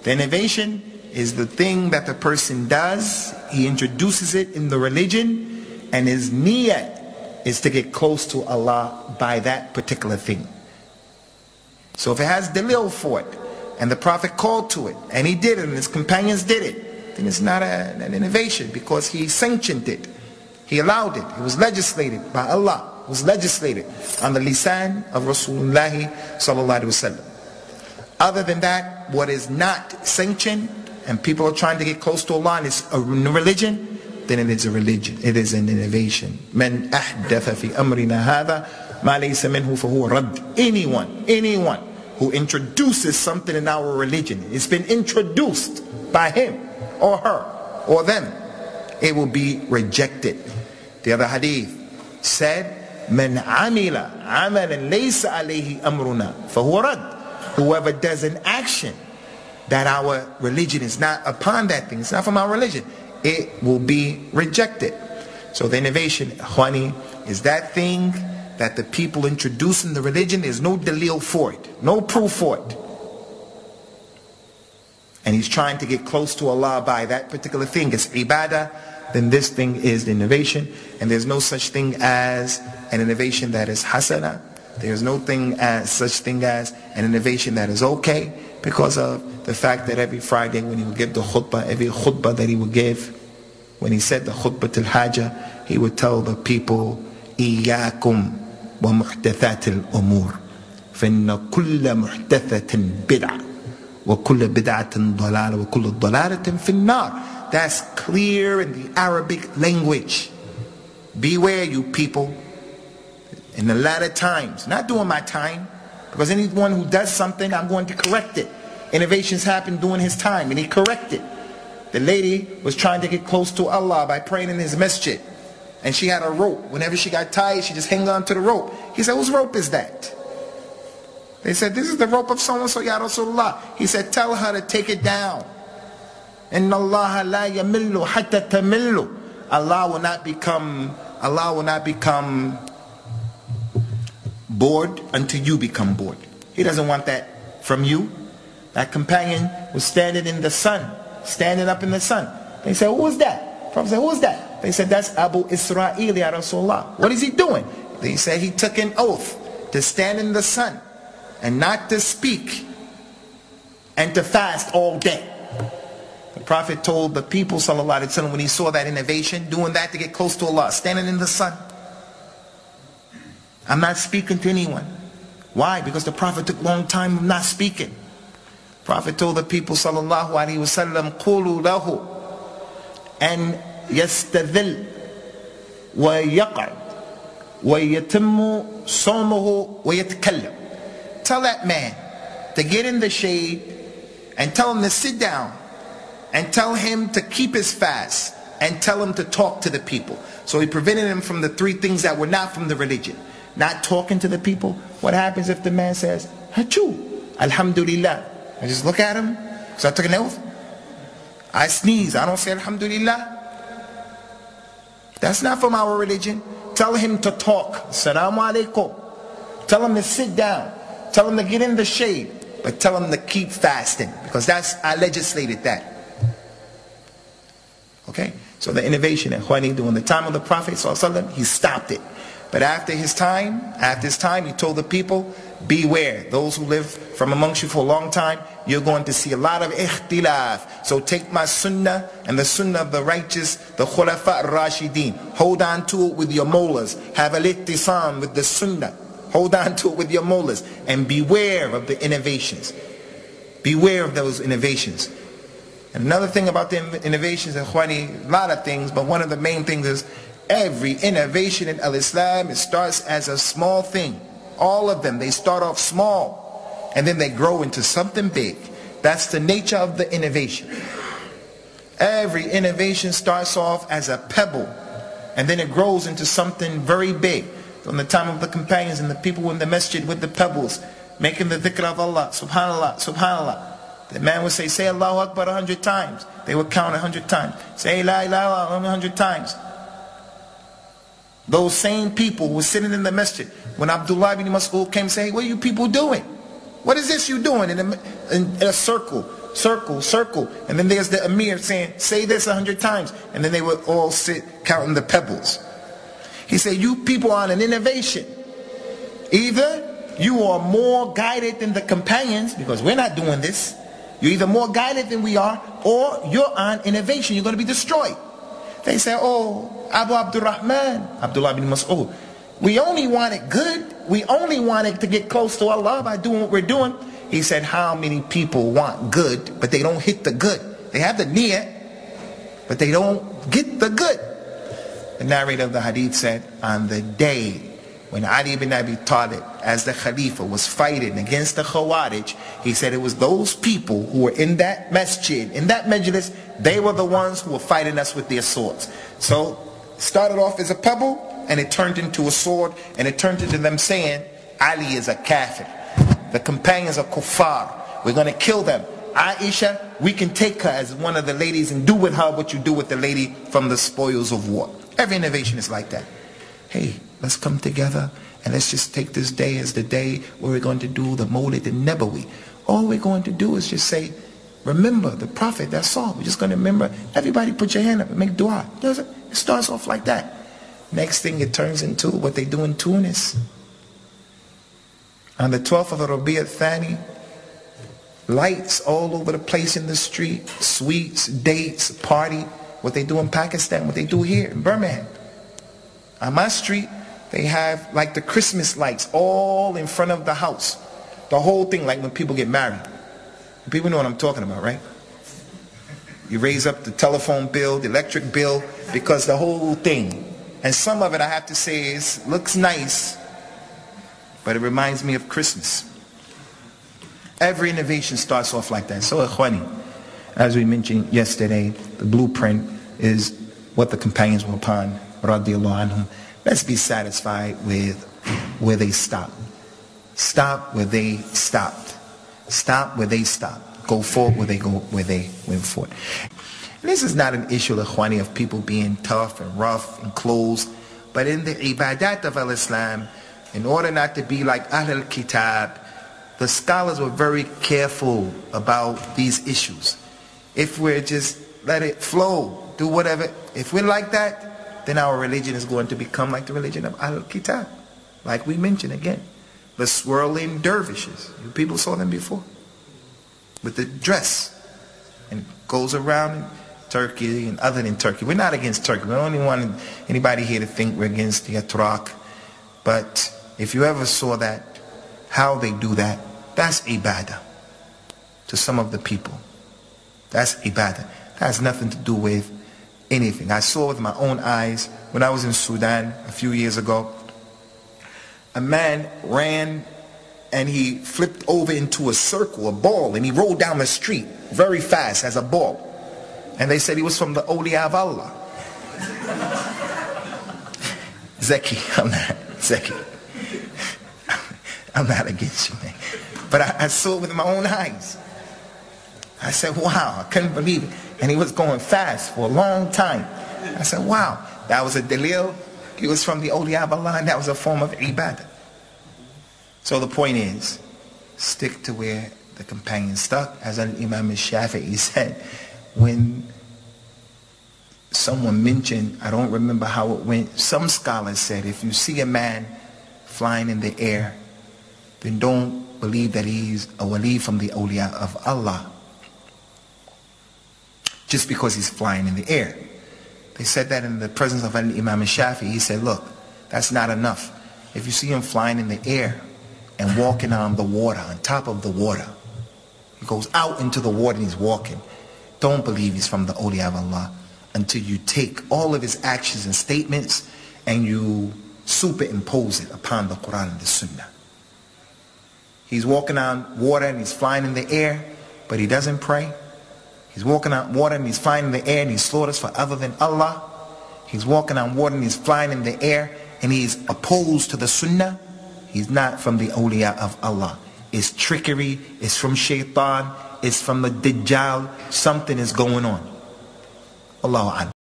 The innovation is the thing that the person does. He introduces it in the religion, and his niyat is to get close to Allah by that particular thing. So if it has dalil for it, and the Prophet called to it, and he did it, and his companions did it, then it's not an innovation, because he sanctioned it. He allowed it. It was legislated by Allah. It was legislated on the lisan of Rasulullah sallallahu alaihi wasallam. Other than that, what is not sanctioned, and people are trying to get close to Allah, and it's a religion, then it is a religion. It is an innovation. Man ahdatha fi amrina hadha ma laysa minhu fahuwa radd. Anyone who introduces something in our religion, it's been introduced by him or her or them, it will be rejected. The other hadith said, Man amila amalan laysa alayhi amruna fahuwa radd. Whoever does an action that our religion is not upon that thing, it's not from our religion, it will be rejected. So the innovation, ikhwani, is that thing that the people introduce in the religion. There's no dalil for it, no proof for it, and he's trying to get close to Allah by that particular thing. It's ibadah. Then this thing is the innovation, and there's no such thing as an innovation that is hasana. There's no such thing as an innovation that is okay, because of the fact that every Friday when he would give the khutbah, every khutbah that he would give, when he said the khutbah al-hajah, he would tell the people, إِيَّاكُمْ وَمُحْدَثَاتِ الْأُمُورِ فَإِنَّ كُلَّ مُحْدَثَةٍ بِدْعَةٍ وَكُلَّ بِدْعَةٍ ضَلَالَةٍ وَكُلَّ ضَلَالَةٍ فِي النَّارِ. That's clear in the Arabic language. Beware, you people, in the latter times, not during my time, because anyone who does something, I'm going to correct it. Innovations happened during his time, and he corrected. The lady was trying to get close to Allah by praying in his masjid, and she had a rope. Whenever she got tired, she just hung on to the rope. He said, whose rope is that? They said, this is the rope of so-and-so, Ya Rasulullah. He said, tell her to take it down. Inna Allah la yamillu hatta tamillu. Allah will not become bored until you become bored. He doesn't want that from you. That companion was standing in the sun, standing up in the sun. They said, who is that? Prophet said, who is that? They said, that's Abu Israel, Ya Rasulullah. What is he doing? They said he took an oath to stand in the sun and not to speak and to fast all day. The Prophet told the people, sallallahu alaihi wasallam, when he saw that innovation, doing that to get close to Allah, standing in the sun, I'm not speaking to anyone. Why? Because the Prophet took a long time of not speaking. The Prophet told the people, sallallahu alaihi wasallam, قُولُوا لَهُ أَنْ يَسْتَذِلْ وَيَقْعُدْ وَيَتِمُّ صَوْمُهُ وَيَتَكَلَّمْ. Tell that man to get in the shade, and tell him to sit down, and tell him to keep his fast, and tell him to talk to the people. So he prevented him from the three things that were not from the religion. Not talking to the people. What happens if the man says, Hachoo, Alhamdulillah? I just look at him, because I took an oath. I sneeze, I don't say Alhamdulillah. That's not from our religion. Tell him to talk. Assalamu alaikum. Tell him to sit down. Tell him to get in the shade. But tell him to keep fasting, because I legislated that. Okay? So the innovation at Khwani during the time of the Prophet ﷺ, he stopped it. But after his time, he told the people, beware. Those who live from amongst you for a long time, you're going to see a lot of ikhtilaf. So take my sunnah and the sunnah of the righteous, the khulafa ar-rashideen. Hold on to it with your molars. Have a littisam with the sunnah. Hold on to it with your molars. And beware of the innovations. Beware of those innovations. And another thing about the innovations in Khwani, a lot of things, but one of the main things is every innovation in al-Islam, it starts as a small thing. All of them, they start off small, and then they grow into something big. That's the nature of the innovation. Every innovation starts off as a pebble, and then it grows into something very big. From the time of the companions and the people in the masjid with the pebbles, making the dhikr of Allah, subhanallah, subhanallah. The man would say Allahu Akbar 100 times. They would count 100 times. Say La ilaha illallah 100 times. Those same people were sitting in the masjid. When Abdullah ibn Mas'ud came and said, hey, what are you people doing? What is this you doing in a circle circle, circle. And then there's the Amir saying, say this 100 times. And then they would all sit counting the pebbles. He said, you people are on an innovation. Either you are more guided than the companions, because we're not doing this. You're either more guided than we are, or you're on innovation. You're going to be destroyed. They say, oh, Abu Abdurrahman, Abdullah bin Mas'ud, we only wanted good. We only wanted to get close to Allah by doing what we're doing. He said, how many people want good, but they don't hit the good? They have the niyah, but they don't get the good. The narrator of the hadith said, on the day when Ali ibn Abi Talib, as the Khalifa, was fighting against the Khawarij, he said it was those people who were in that masjid, in that majlis, they were the ones who were fighting us with their swords. So, it started off as a pebble, and it turned into a sword, and it turned into them saying, Ali is a kafir. The companions are kuffar. We're going to kill them. Aisha, we can take her as one of the ladies and do with her what you do with the lady from the spoils of war. Every innovation is like that. Hey, let's come together and let's just take this day as the day where we're going to do the Mawlid al-Nabawi. All we're going to do is just say, remember the Prophet, that's all. We're just going to remember. Everybody put your hand up and make dua. It starts off like that. Next thing it turns into what they do in Tunis. On the 12th of the Rabi' al-Thani, lights all over the place in the street, sweets, dates, party. What they do in Pakistan, what they do here in Birmingham. On my street, they have like the Christmas lights all in front of the house. The whole thing, like when people get married. People know what I'm talking about, right? You raise up the telephone bill, the electric bill, because the whole thing. And some of it, I have to say, looks nice, but it reminds me of Christmas. Every innovation starts off like that. So, Ikhwani, as we mentioned yesterday, the blueprint is what the companions were upon, radiallahu anhum. Let's be satisfied with where they stopped. Stop where they stopped. Stop where they stopped. Go forward where they went forward. And this is not an issue, Ikhwani, of people being tough and rough and closed, but in the ibadat of al-Islam, in order not to be like Ahl al-Kitab, the scholars were very careful about these issues. If we're just let it flow, do whatever, if we're like that, then our religion is going to become like the religion of al-Kitab. Like we mentioned again, the swirling dervishes. You people saw them before. With the dress. And goes around in Turkey and other than Turkey. We're not against Turkey. We don't want anybody here to think we're against the Atrak. But if you ever saw that, how they do that, that's ibadah to some of the people. That's ibadah. That has nothing to do with anything. I saw with my own eyes when I was in Sudan a few years ago. A man ran and he flipped over into a circle, a ball, and he rolled down the street very fast as a ball. And they said he was from the awliya of Allah. Zeki, I'm not Zeki. I'm not against you, man. But I saw it with my own eyes. I said, wow, I couldn't believe it. And he was going fast for a long time. I said, wow, that was a dalil. He was from the awliya of Allah, and that was a form of ibadah. So the point is, stick to where the companions stuck. As Imam al-Shafi'i said, when someone mentioned, I don't remember how it went, some scholars said, if you see a man flying in the air, then don't believe that he's a wali from the awliya of Allah, just because he's flying in the air. They said that in the presence of Imam al-Shafi'i. He said, look, that's not enough. If you see him flying in the air and walking on the water, on top of the water, he goes out into the water and he's walking, don't believe he's from the awliya of Allah until you take all of his actions and statements and you superimpose it upon the Quran and the Sunnah. He's walking on water and he's flying in the air, but he doesn't pray. He's walking on water and he's flying in the air and he slaughters for other than Allah. He's walking on water and he's flying in the air and he's opposed to the Sunnah. He's not from the awliya of Allah. It's trickery, it's from shaitan, it's from the Dajjal. Something is going on. Allahu Akbar.